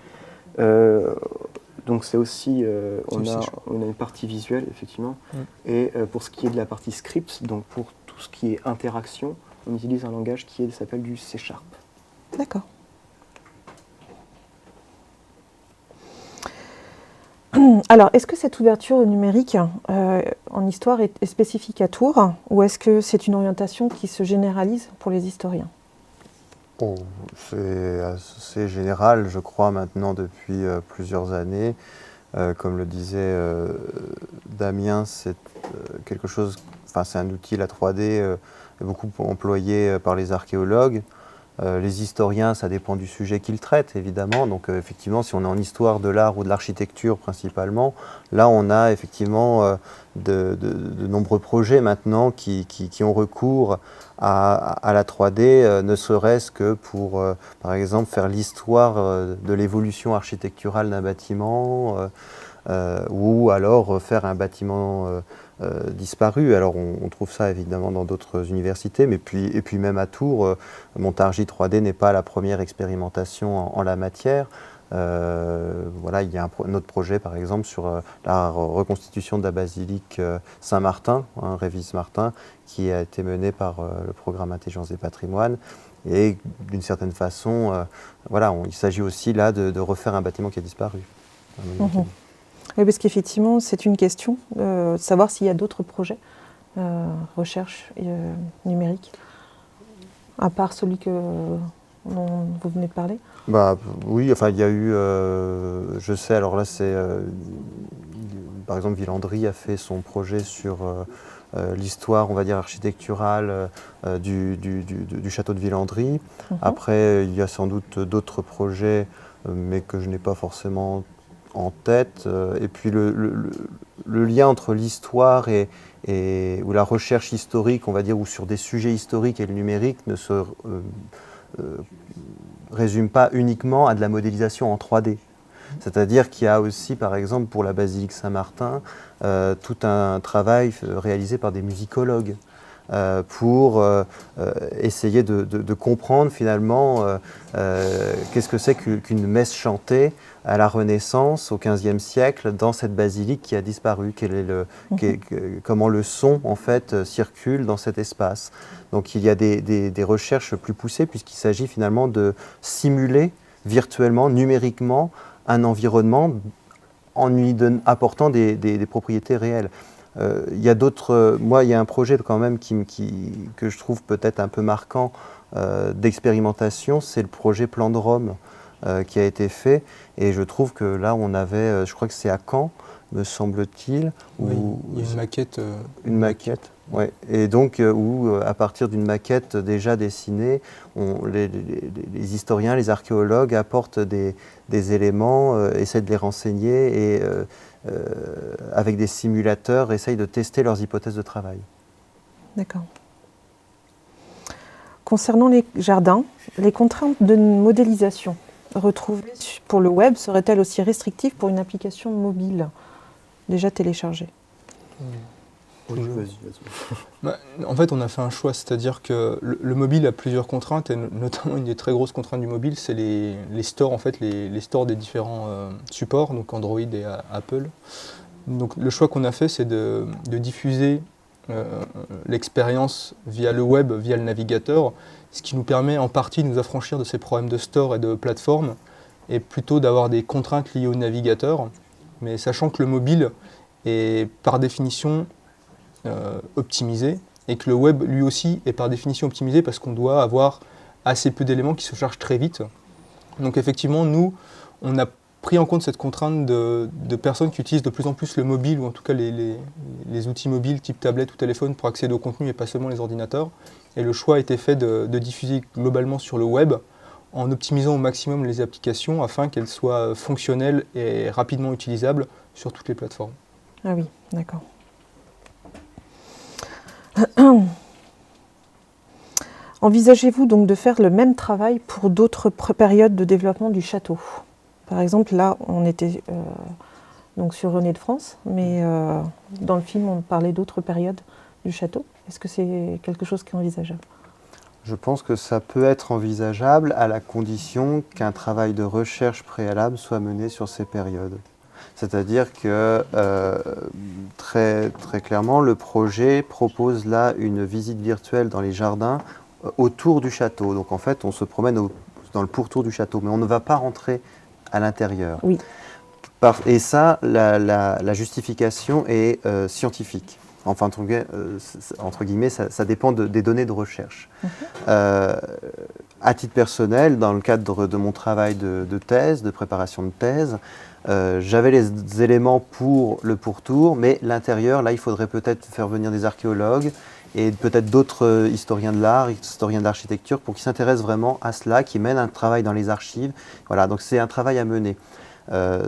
donc c'est aussi, on a une partie visuelle, effectivement, et pour ce qui est de la partie script, donc pour tout ce qui est interaction, on utilise un langage qui s'appelle du C#. D'accord. Alors, est-ce que cette ouverture au numérique en histoire est spécifique à Tours, ou est-ce que c'est une orientation qui se généralise pour les historiens? C'est assez général, je crois, maintenant depuis plusieurs années. Comme le disait Damien, c'est quelque chose, c'est un outil, la 3D, beaucoup employé par les archéologues. Les historiens, ça dépend du sujet qu'ils traitent, évidemment. Donc, effectivement, si on est en histoire de l'art ou de l'architecture principalement, là, on a effectivement de nombreux projets maintenant qui ont recours à la 3D, ne serait-ce que pour, par exemple, faire l'histoire de l'évolution architecturale d'un bâtiment, ou alors faire un bâtiment disparu. Alors on trouve ça évidemment dans d'autres universités, mais et puis même à Tours, Montargis 3D n'est pas la première expérimentation en la matière. Voilà, il y a un autre projet par exemple sur la reconstitution de la basilique Saint-Martin, Révis Martin, qui a été mené par le programme Intelligence des patrimoines. Et d'une certaine façon, voilà, il s'agit aussi là de refaire un bâtiment qui a disparu. Oui, parce qu'effectivement, c'est une question, de savoir s'il y a d'autres projets, recherche numérique, à part celui dont vous venez de parler. Bah, oui, enfin, il y a eu, je sais, alors là, c'est, par exemple, Villandry a fait son projet sur l'histoire, on va dire, architecturale du château de Villandry. Après, il y a sans doute d'autres projets, mais que je n'ai pas forcément en tête. Et puis le lien entre l'histoire ou la recherche historique, on va dire, ou sur des sujets historiques et le numérique ne se résume pas uniquement à de la modélisation en 3D. C'est-à-dire qu'il y a aussi, par exemple, pour la basilique Saint-Martin, tout un travail réalisé par des musicologues pour essayer de comprendre finalement qu'est-ce que c'est qu'une messe chantée à la Renaissance, au XVe siècle, dans cette basilique qui a disparu. Comment le son, en fait, circule dans cet espace. Donc il y a des recherches plus poussées, puisqu'il s'agit finalement de simuler virtuellement, numériquement, un environnement en lui apportant des propriétés réelles. Il y a d'autres. Moi, il y a un projet quand même que je trouve peut-être un peu marquant d'expérimentation, c'est le projet Plan de Rome qui a été fait. Et je trouve que là, on avait, je crois que c'est à Caen, me semble-t-il. Oui, il y a une maquette. Une maquette, oui. Et donc, où à partir d'une maquette déjà dessinée, les historiens, les archéologues apportent des éléments, essaient de les renseigner et avec des simulateurs, essayent de tester leurs hypothèses de travail. D'accord. Concernant les jardins, les contraintes de modélisation retrouvées pour le web seraient-elles aussi restrictives pour une application mobile déjà téléchargée? En fait, on a fait un choix, c'est-à-dire que le mobile a plusieurs contraintes, et notamment une des très grosses contraintes du mobile, c'est les stores, en fait, les stores des différents supports, donc Android et Apple. Donc le choix qu'on a fait, c'est de diffuser l'expérience via le web, via le navigateur, ce qui nous permet en partie de nous affranchir de ces problèmes de store et de plateforme, et plutôt d'avoir des contraintes liées au navigateur, mais sachant que le mobile est par définition optimisé, et que le web lui aussi est par définition optimisé parce qu'on doit avoir assez peu d'éléments qui se chargent très vite. Donc effectivement, nous, on a pris en compte cette contrainte de personnes qui utilisent de plus en plus le mobile, ou en tout cas les outils mobiles type tablette ou téléphone pour accéder au contenu et pas seulement les ordinateurs. Et le choix a été fait de diffuser globalement sur le web en optimisant au maximum les applications afin qu'elles soient fonctionnelles et rapidement utilisables sur toutes les plateformes. Ah oui, d'accord. Envisagez-vous donc de faire le même travail pour d'autres périodes de développement du château? Par exemple, là, on était donc sur René de France, mais dans le film, on parlait d'autres périodes du château. Est-ce que c'est quelque chose qui est envisageable? Je pense que ça peut être envisageable à la condition qu'un travail de recherche préalable soit mené sur ces périodes. C'est-à-dire que très, très clairement, le projet propose là une visite virtuelle dans les jardins autour du château. Donc en fait, on se promène dans le pourtour du château, mais on ne va pas rentrer à l'intérieur. Oui. Et ça, la justification est scientifique. Enfin, entre guillemets, ça dépend des données de recherche. À titre personnel, dans le cadre de mon travail de thèse, de préparation de thèse, j'avais les éléments pour le pourtour, mais l'intérieur, là, il faudrait peut-être faire venir des archéologues et peut-être d'autres historiens de l'art, historiens de l'architecture, pour qu'ils s'intéressent vraiment à cela, qui mènent un travail dans les archives. Voilà, donc c'est un travail à mener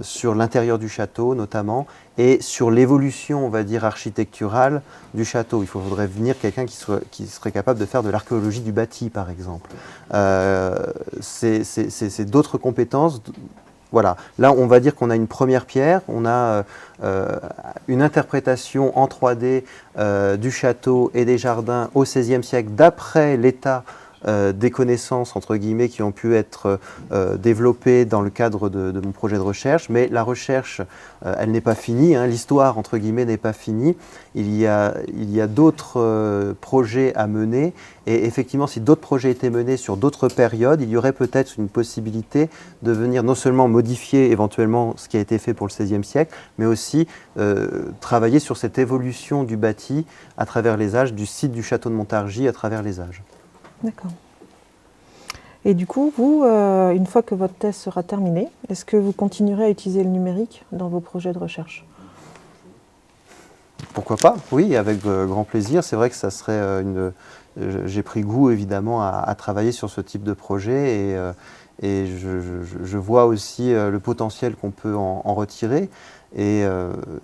sur l'intérieur du château notamment, et sur l'évolution, on va dire, architecturale du château. Il faudrait venir quelqu'un qui serait capable de faire de l'archéologie du bâti, par exemple. C'est d'autres compétences. Voilà, là on va dire qu'on a une première pierre, on a une interprétation en 3D du château et des jardins au XVIe siècle d'après l'état des connaissances entre guillemets qui ont pu être développées dans le cadre de mon projet de recherche, mais la recherche elle n'est pas finie, hein, l'histoire entre guillemets n'est pas finie, il y a d'autres projets à mener, et effectivement si d'autres projets étaient menés sur d'autres périodes, il y aurait peut-être une possibilité de venir non seulement modifier éventuellement ce qui a été fait pour le XVIe siècle, mais aussi travailler sur cette évolution du bâti à travers les âges, du site du château de Montargis à travers les âges. D'accord. Et du coup, vous, une fois que votre thèse sera terminée, est-ce que vous continuerez à utiliser le numérique dans vos projets de recherche? Pourquoi pas? Oui, avec grand plaisir. C'est vrai que ça serait j'ai pris goût évidemment à travailler sur ce type de projet, et je vois aussi le potentiel qu'on peut en retirer. Et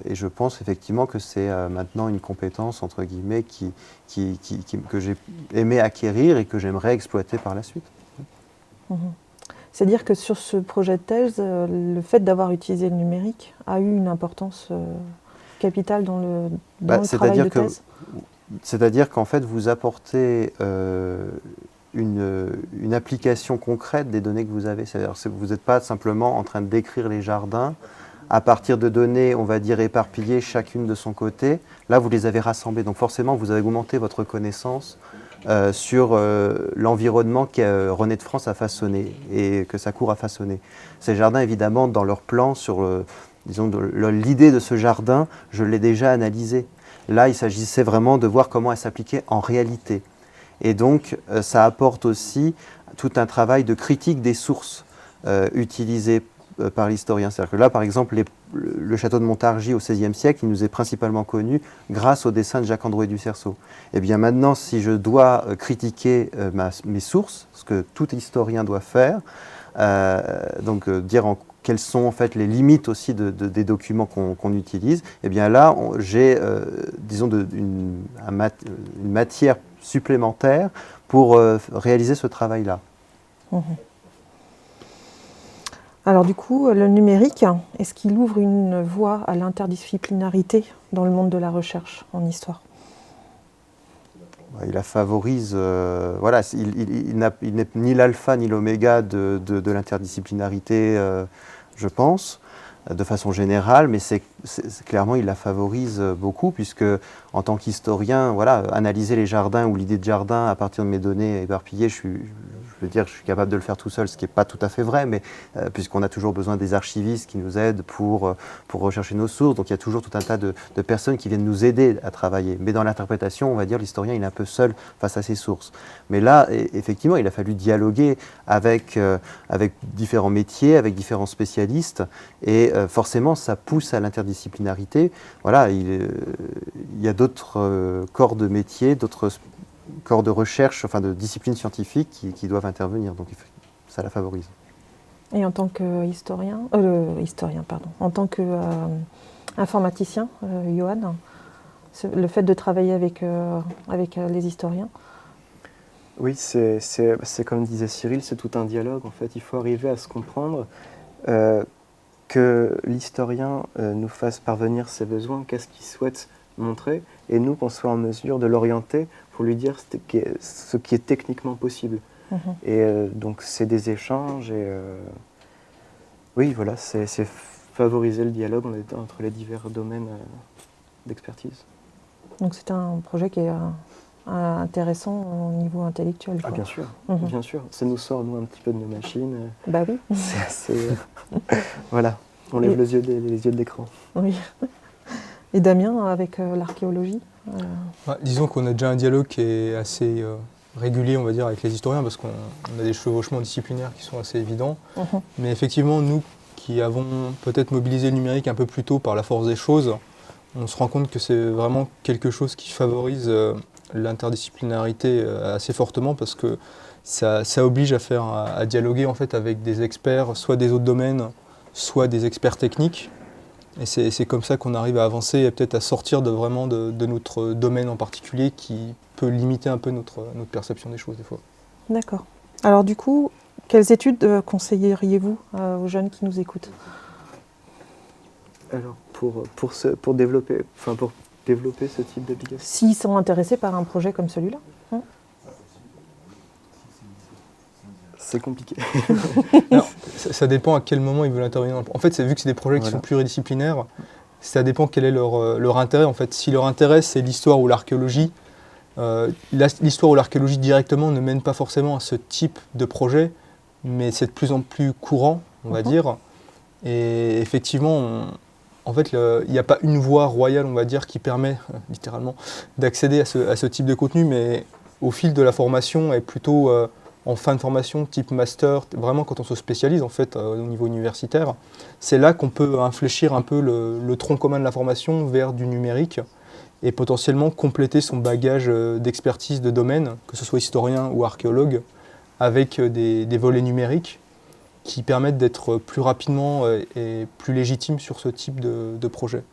je pense effectivement que c'est maintenant une compétence entre guillemets que j'ai aimé acquérir et que j'aimerais exploiter par la suite. C'est-à-dire que sur ce projet de thèse, le fait d'avoir utilisé le numérique a eu une importance capitale dans le travail de thèse? C'est-à-dire qu'en fait, vous apportez une application concrète des données que vous avez. C'est-à-dire que vous n'êtes pas simplement en train de décrire les jardins à partir de données, on va dire, éparpillées, chacune de son côté. Là, vous les avez rassemblées. Donc forcément, vous avez augmenté votre connaissance sur l'environnement que René de France a façonné et que sa cour a façonné. Ces jardins, évidemment, dans leur plan, sur l'idée de ce jardin, je l'ai déjà analysé. Là, il s'agissait vraiment de voir comment elle s'appliquait en réalité. Et donc, ça apporte aussi tout un travail de critique des sources utilisées par l'historien. C'est-à-dire que là, par exemple, le château de Montargis au XVIe siècle, il nous est principalement connu grâce au dessin de Jacques-Androuet du Cerceau. Et bien maintenant, si je dois critiquer mes sources, ce que tout historien doit faire, donc dire quelles sont en fait les limites aussi des documents qu'on utilise, et bien là, j'ai, disons, une matière supplémentaire pour réaliser ce travail-là. Alors du coup, le numérique, est-ce qu'il ouvre une voie à l'interdisciplinarité dans le monde de la recherche en histoire? Il la favorise, voilà, il n'est ni l'alpha ni l'oméga de l'interdisciplinarité, je pense, de façon générale, mais clairement il la favorise beaucoup, puisque en tant qu'historien, voilà, analyser les jardins ou l'idée de jardin à partir de mes données éparpillées, je veux dire, je suis capable de le faire tout seul, ce qui n'est pas tout à fait vrai, mais puisqu'on a toujours besoin des archivistes qui nous aident pour rechercher nos sources, donc il y a toujours tout un tas de personnes qui viennent nous aider à travailler. Mais dans l'interprétation, on va dire, l'historien il est un peu seul face à ses sources. Mais là, effectivement, il a fallu dialoguer avec différents métiers, avec différents spécialistes, et forcément, ça pousse à l'interdisciplinarité. Voilà, il y a d'autres corps de métier, d'autres corps de recherche, enfin de disciplines scientifiques qui doivent intervenir, donc ça la favorise. Et en tant qu'historien, en tant qu'informaticien, Johan, le fait de travailler avec les historiens? Oui, c'est comme disait Cyril, c'est tout un dialogue en fait. Il faut arriver à se comprendre, que l'historien nous fasse parvenir ses besoins, qu'est-ce qu'il souhaite montrer, et nous qu'on soit en mesure de l'orienter pour lui dire ce qui est techniquement possible. Et donc c'est des échanges, et oui, voilà, c'est favoriser le dialogue entre les divers domaines d'expertise. Donc c'est un projet qui est intéressant au niveau intellectuel. Ah, bien sûr, bien sûr. Ça nous sort, nous, un petit peu de nos machines. Bah oui. C'est assez... voilà, on lève les yeux de l'écran. Oui. Et Damien, avec l'archéologie Disons qu'on a déjà un dialogue qui est assez régulier, on va dire, avec les historiens, parce qu'on a des chevauchements disciplinaires qui sont assez évidents. Mais effectivement, nous qui avons peut-être mobilisé le numérique un peu plus tôt par la force des choses, on se rend compte que c'est vraiment quelque chose qui favorise l'interdisciplinarité assez fortement parce que ça oblige à dialoguer en fait avec des experts, soit des autres domaines, soit des experts techniques. Et c'est comme ça qu'on arrive à avancer et peut-être à sortir vraiment de notre domaine en particulier qui peut limiter un peu notre perception des choses des fois. D'accord. Alors du coup, quelles études conseilleriez-vous aux jeunes qui nous écoutent? Alors, pour développer ce type d'application. S'ils sont intéressés par un projet comme celui-là. C'est compliqué. Alors, ça dépend à quel moment ils veulent intervenir. En fait, vu que c'est des projets qui sont pluridisciplinaires, ça dépend quel est leur intérêt. En fait, si leur intérêt c'est l'histoire ou l'archéologie, l'histoire ou l'archéologie directement ne mène pas forcément à ce type de projet, mais c'est de plus en plus courant, on va dire. Et effectivement, en fait, il n'y a pas une voie royale, on va dire, qui permet littéralement d'accéder à ce type de contenu, mais au fil de la formation et plutôt en fin de formation, type master, vraiment quand on se spécialise en fait au niveau universitaire, c'est là qu'on peut infléchir un peu le tronc commun de la formation vers du numérique et potentiellement compléter son bagage d'expertise de domaine, que ce soit historien ou archéologue, avec des volets numériques qui permettent d'être plus rapidement et plus légitimes sur ce type de projet.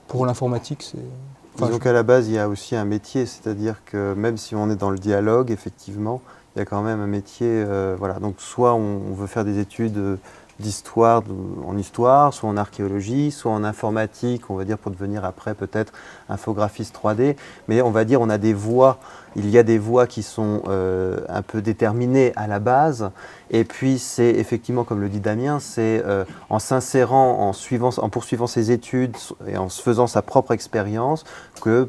Pour l'informatique, c'est... Disons qu'à la base, il y a aussi un métier, c'est-à-dire que même si on est dans le dialogue, effectivement, il y a quand même un métier, voilà. Donc soit on veut faire des études d'histoire, en histoire, soit en archéologie, soit en informatique, on va dire pour devenir après peut-être infographiste 3D. Mais on va dire on a des voies, il y a des voies qui sont un peu déterminées à la base. Et puis c'est effectivement, comme le dit Damien, c'est en s'insérant, en poursuivant ses études et en se faisant sa propre expérience que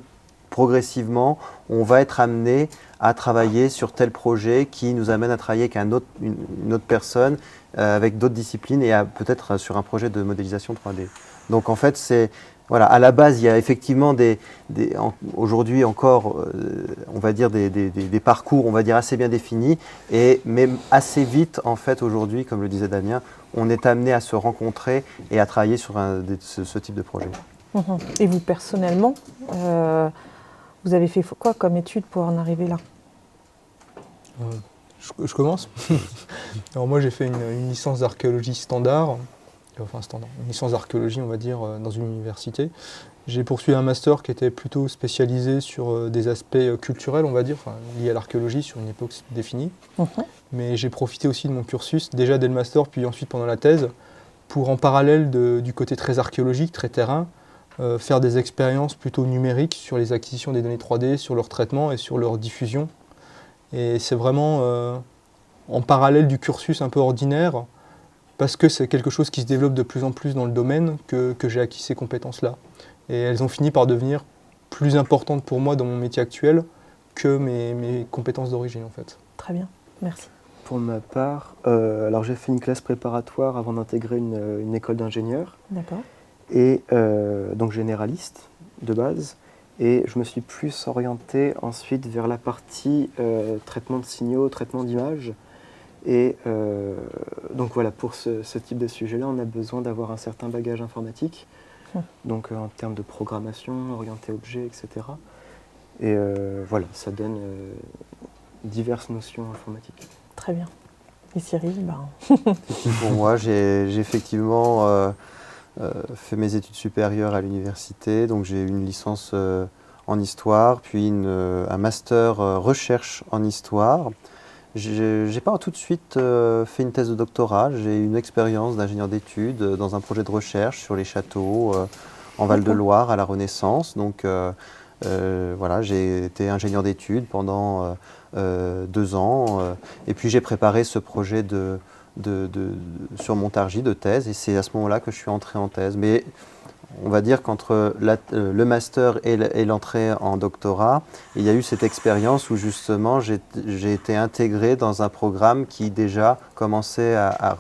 progressivement on va être amené à travailler sur tel projet qui nous amène à travailler avec une autre personne, avec d'autres disciplines et peut-être sur un projet de modélisation 3D. Donc en fait, voilà, à la base, il y a effectivement aujourd'hui encore, on va dire des parcours, on va dire assez bien définis, et même assez vite, en fait, aujourd'hui, comme le disait Damien, on est amené à se rencontrer et à travailler sur ce type de projet. Et vous, personnellement, vous avez fait quoi comme études pour en arriver là? Je commence. Alors moi, j'ai fait une licence d'archéologie standard, une licence d'archéologie, on va dire, dans une université. J'ai poursuivi un master qui était plutôt spécialisé sur des aspects culturels, on va dire, liés à l'archéologie sur une époque définie. Mais j'ai profité aussi de mon cursus, déjà dès le master, puis ensuite pendant la thèse, pour en parallèle du côté très archéologique, très terrain, faire des expériences plutôt numériques sur les acquisitions des données 3D, sur leur traitement et sur leur diffusion. Et c'est vraiment en parallèle du cursus un peu ordinaire, parce que c'est quelque chose qui se développe de plus en plus dans le domaine, que j'ai acquis ces compétences-là. Et elles ont fini par devenir plus importantes pour moi dans mon métier actuel que mes compétences d'origine en fait. Très bien, merci. Pour ma part, alors j'ai fait une classe préparatoire avant d'intégrer une école d'ingénieur. D'accord. Et donc généraliste de base. Et je me suis plus orienté ensuite vers la partie traitement de signaux, traitement d'images. Et donc voilà, pour ce type de sujet-là, on a besoin d'avoir un certain bagage informatique. Donc en termes de programmation, orienté objet, etc. Et voilà, ça donne diverses notions informatiques. Très bien. Et Cyril, Pour moi, j'ai effectivement fait mes études supérieures à l'université. Donc j'ai eu une licence en histoire, puis un master recherche en histoire. J'ai pas tout de suite fait une thèse de doctorat. J'ai eu une expérience d'ingénieur d'études dans un projet de recherche sur les châteaux en Val-de-Loire à la Renaissance. Donc voilà, j'ai été ingénieur d'études pendant 2 ans. Et puis j'ai préparé ce projet sur Montargis de thèse. Et c'est à ce moment-là que je suis entré en thèse. Mais on va dire qu'entre le master et l'entrée en doctorat, il y a eu cette expérience où justement j'ai été intégré dans un programme qui déjà commençait à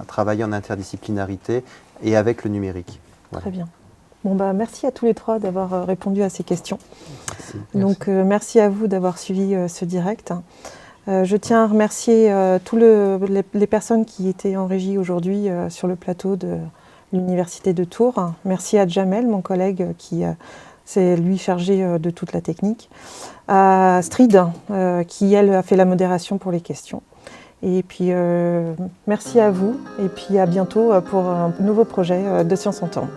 travailler en interdisciplinarité et avec le numérique. Voilà. Très bien. Bon, merci à tous les trois d'avoir répondu à ces questions. Merci. Donc merci à vous d'avoir suivi ce direct. Je tiens à remercier toutes les personnes qui étaient en régie aujourd'hui sur le plateau de l'Université de Tours. Merci à Jamel, mon collègue, qui c'est lui chargé de toute la technique. À Strid, qui elle a fait la modération pour les questions. Et puis merci à vous et puis à bientôt pour un nouveau projet de Science en Temps.